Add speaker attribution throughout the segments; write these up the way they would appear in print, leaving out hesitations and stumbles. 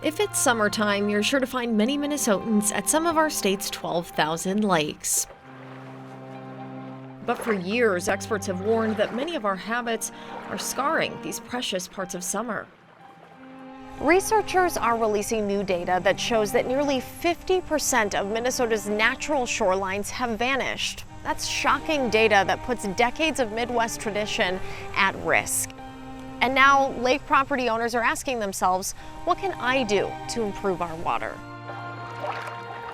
Speaker 1: If it's summertime, you're sure to find many Minnesotans at some of our state's 12,000 lakes. But for years, experts have warned that many of our habits are scarring these precious parts of summer. Researchers are releasing new data that shows that nearly 50% of Minnesota's natural shorelines have vanished. That's shocking data that puts decades of Midwest tradition at risk. And now lake property owners are asking themselves, what can I do to improve our water?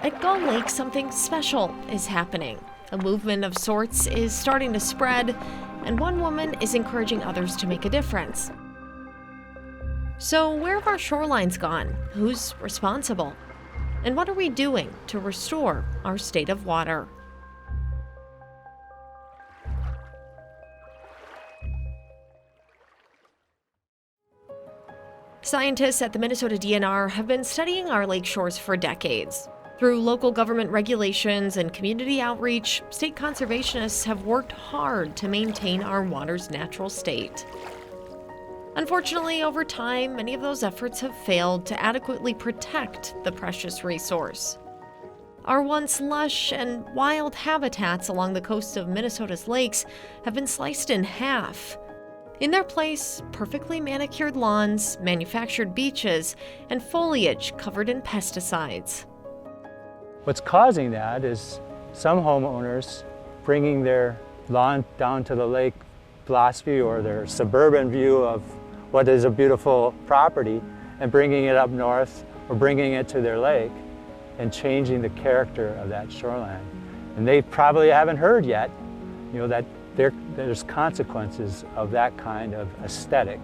Speaker 1: At Gull Lake, something special is happening. A movement of sorts is starting to spread, and one woman is encouraging others to make a difference. So where have our shorelines gone? Who's responsible? And what are we doing to restore our state of water? Scientists at the Minnesota DNR have been studying our lake shores for decades. Through local government regulations and community outreach, state conservationists have worked hard to maintain our water's natural state. Unfortunately, over time, many of those efforts have failed to adequately protect the precious resource. Our once lush and wild habitats along the coast of Minnesota's lakes have been sliced in half. In their place, perfectly manicured lawns, manufactured beaches, and foliage covered in pesticides.
Speaker 2: What's causing that is some homeowners bringing their lawn down to the lake philosophy or their suburban view of what is a beautiful property and bringing it up north or bringing it to their lake and changing the character of that shoreline. And they probably haven't heard yet, that there's consequences of that kind of aesthetic.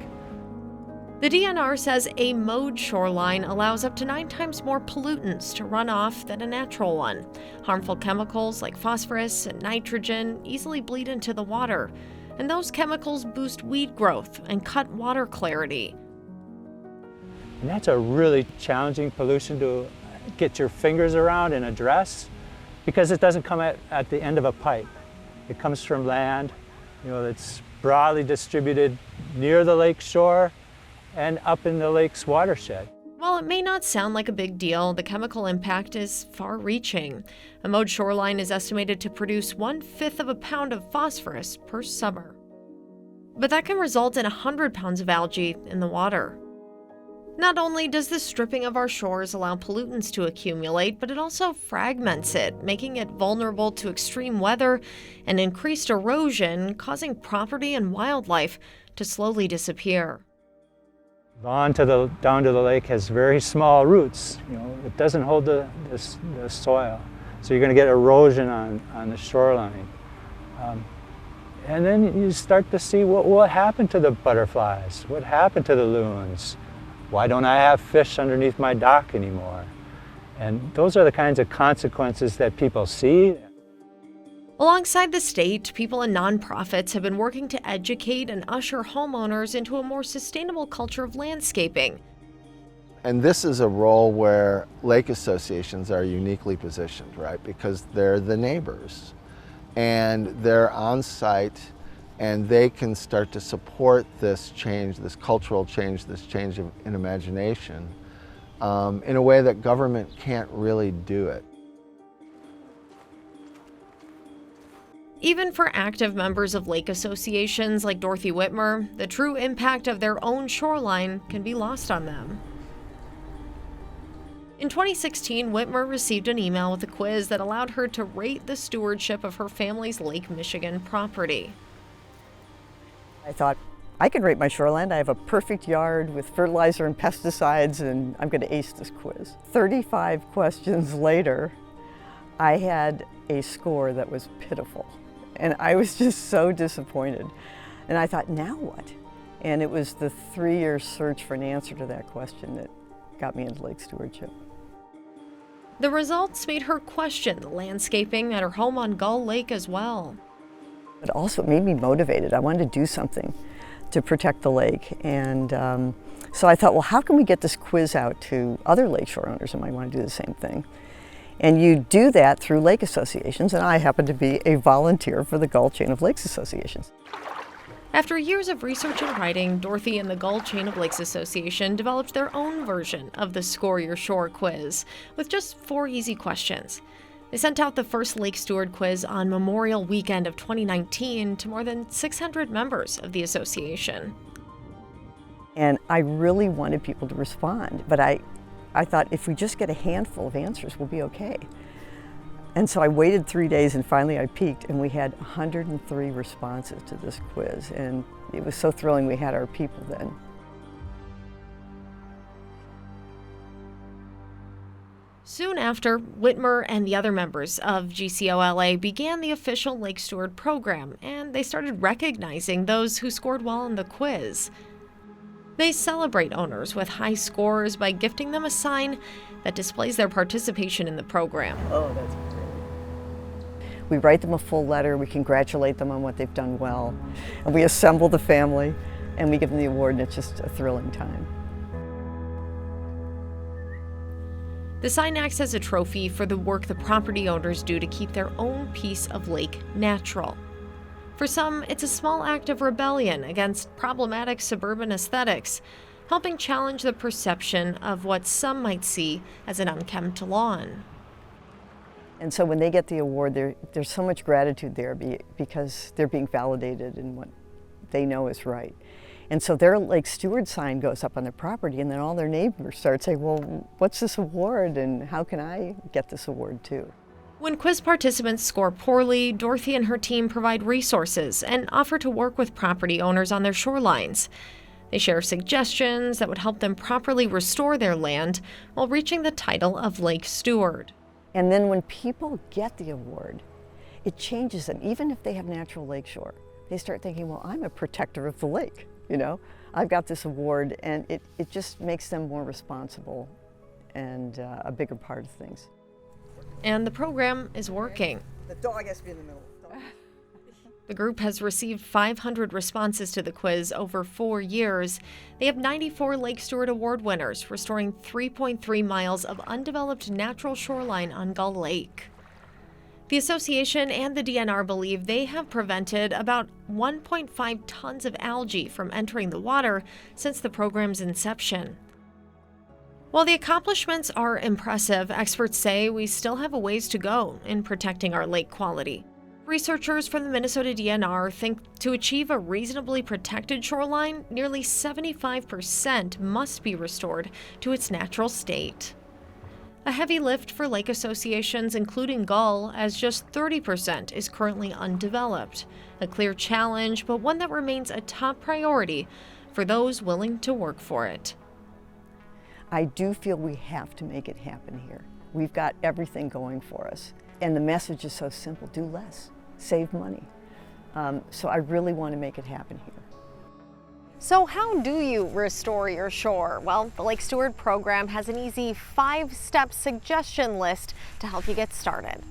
Speaker 1: The DNR says a mowed shoreline allows up to 9 times more pollutants to run off than a natural one. Harmful chemicals like phosphorus and nitrogen easily bleed into the water, and those chemicals boost weed growth and cut water clarity.
Speaker 2: And that's a really challenging pollution to get your fingers around and address because it doesn't come at the end of a pipe. It comes from land, that's broadly distributed near the lake shore and up in the lake's watershed.
Speaker 1: While it may not sound like a big deal, the chemical impact is far-reaching. A mowed shoreline is estimated to produce 1/5 of a pound of phosphorus per summer. But that can result in 100 pounds of algae in the water. Not only does the stripping of our shores allow pollutants to accumulate, but it also fragments it, making it vulnerable to extreme weather and increased erosion, causing property and wildlife to slowly disappear.
Speaker 2: Down to the lake has very small roots. It doesn't hold the soil. So you're going to get erosion on the shoreline. And then you start to see what happened to the butterflies, what happened to the loons. Why don't I have fish underneath my dock anymore? And those are the kinds of consequences that people see.
Speaker 1: Alongside the state, people and nonprofits have been working to educate and usher homeowners into a more sustainable culture of landscaping.
Speaker 3: And this is a role where lake associations are uniquely positioned, right? Because they're the neighbors and they're on site and they can start to support this change, this cultural change, this change in imagination in a way that government can't really do it.
Speaker 1: Even for active members of lake associations like Dorothy Whitmer, the true impact of their own shoreline can be lost on them. In 2016, Whitmer received an email with a quiz that allowed her to rate the stewardship of her family's Lake Michigan property.
Speaker 4: I thought, I could rate my shoreline. I have a perfect yard with fertilizer and pesticides, and I'm going to ace this quiz. 35 questions later, I had a score that was pitiful. And I was just so disappointed. And I thought, now what? And it was the 3-year search for an answer to that question that got me into lake stewardship.
Speaker 1: The results made her question the landscaping at her home on Gull Lake as well.
Speaker 4: But also it made me motivated. I wanted to do something to protect the lake. And so I thought, well, how can we get this quiz out to other lakeshore owners who might want to do the same thing? And you do that through lake associations, and I happen to be a volunteer for the Gull Chain of Lakes Associations.
Speaker 1: After years of research and writing, Dorothy and the Gull Chain of Lakes Association developed their own version of the Score Your Shore quiz with just 4 easy questions. They sent out the first Lake Steward quiz on Memorial Weekend of 2019 to more than 600 members of the association.
Speaker 4: And I really wanted people to respond, but I thought if we just get a handful of answers, we'll be okay. And so I waited 3 days and finally I peaked and we had 103 responses to this quiz. And it was so thrilling we had our people then.
Speaker 1: Soon after, Whitmer and the other members of GCOLA began the official Lake Steward program, and they started recognizing those who scored well on the quiz. They celebrate owners with high scores by gifting them a sign that displays their participation in the program.
Speaker 4: Oh, that's great. We write them a full letter, we congratulate them on what they've done well, and we assemble the family and we give them the award, and it's just a thrilling time.
Speaker 1: The sign acts as a trophy for the work the property owners do to keep their own piece of lake natural. For some, it's a small act of rebellion against problematic suburban aesthetics, helping challenge the perception of what some might see as an unkempt lawn.
Speaker 4: And so when they get the award, there's so much gratitude there because they're being validated in what they know is right. And so their Lake Steward sign goes up on their property, and then all their neighbors start saying, well, what's this award and how can I get this award too?
Speaker 1: When quiz participants score poorly, Dorothy and her team provide resources and offer to work with property owners on their shorelines. They share suggestions that would help them properly restore their land while reaching the title of Lake Steward.
Speaker 4: And then when people get the award, it changes them. Even if they have natural lakeshore, they start thinking, well, I'm a protector of the lake, you know? I've got this award, and it just makes them more responsible and a bigger part of things.
Speaker 1: And the program is working.
Speaker 4: The dog has to be in the middle.
Speaker 1: The group has received 500 responses to the quiz over 4 years. They have 94 Lake Steward Award winners, restoring 3.3 miles of undeveloped natural shoreline on Gull Lake. The association and the DNR believe they have prevented about 1.5 tons of algae from entering the water since the program's inception. While the accomplishments are impressive, experts say we still have a ways to go in protecting our lake quality. Researchers from the Minnesota DNR think to achieve a reasonably protected shoreline, nearly 75% must be restored to its natural state. A heavy lift for lake associations, including Gull, as just 30% is currently undeveloped. A clear challenge, but one that remains a top priority for those willing to work for it.
Speaker 4: I do feel we have to make it happen here. We've got everything going for us. And the message is so simple: do less, save money. So I really want to make it happen here.
Speaker 1: So how do you restore your shore? Well, the Lake Steward program has an easy 5-step suggestion list to help you get started.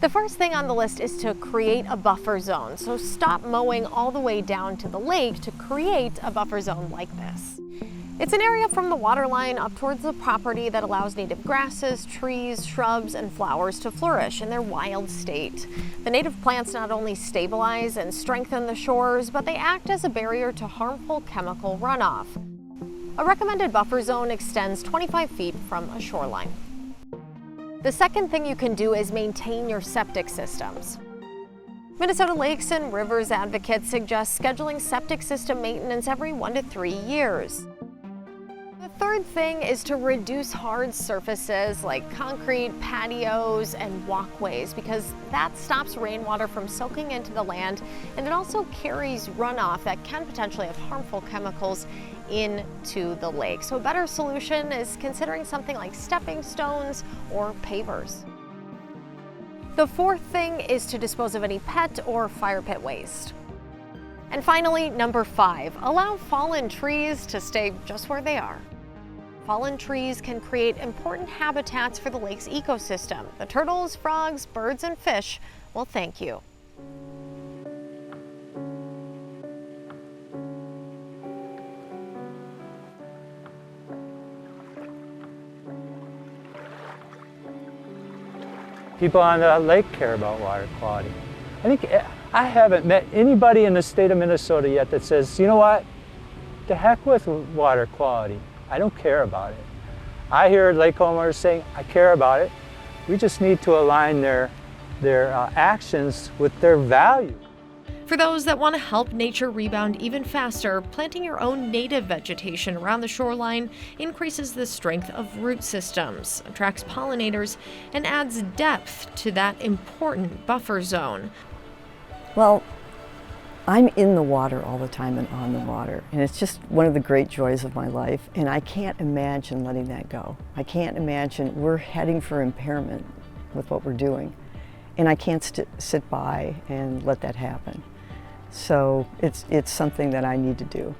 Speaker 1: The first thing on the list is to create a buffer zone. So stop mowing all the way down to the lake to create a buffer zone like this. It's an area from the waterline up towards the property that allows native grasses, trees, shrubs, and flowers to flourish in their wild state. The native plants not only stabilize and strengthen the shores, but they act as a barrier to harmful chemical runoff. A recommended buffer zone extends 25 feet from a shoreline. The second thing you can do is maintain your septic systems. Minnesota Lakes and Rivers advocates suggest scheduling septic system maintenance every 1 to 3 years. The third thing is to reduce hard surfaces like concrete, patios, and walkways, because that stops rainwater from soaking into the land, and it also carries runoff that can potentially have harmful chemicals into the lake. So a better solution is considering something like stepping stones or pavers. The fourth thing is to dispose of any pet or fire pit waste. And finally, number 5, allow fallen trees to stay just where they are. Fallen trees can create important habitats for the lake's ecosystem. The turtles, frogs, birds, and fish will thank you.
Speaker 2: People on the lake care about water quality. I think I haven't met anybody in the state of Minnesota yet that says, you know what, to heck with water quality. I don't care about it. I hear lake homeowners saying, I care about it. We just need to align their actions with their value.
Speaker 1: For those that want to help nature rebound even faster, planting your own native vegetation around the shoreline increases the strength of root systems, attracts pollinators, and adds depth to that important buffer zone.
Speaker 4: Well, I'm in the water all the time and on the water, and it's just one of the great joys of my life, and I can't imagine letting that go. I can't imagine we're heading for impairment with what we're doing, and I can't sit by and let that happen. So it's something that I need to do.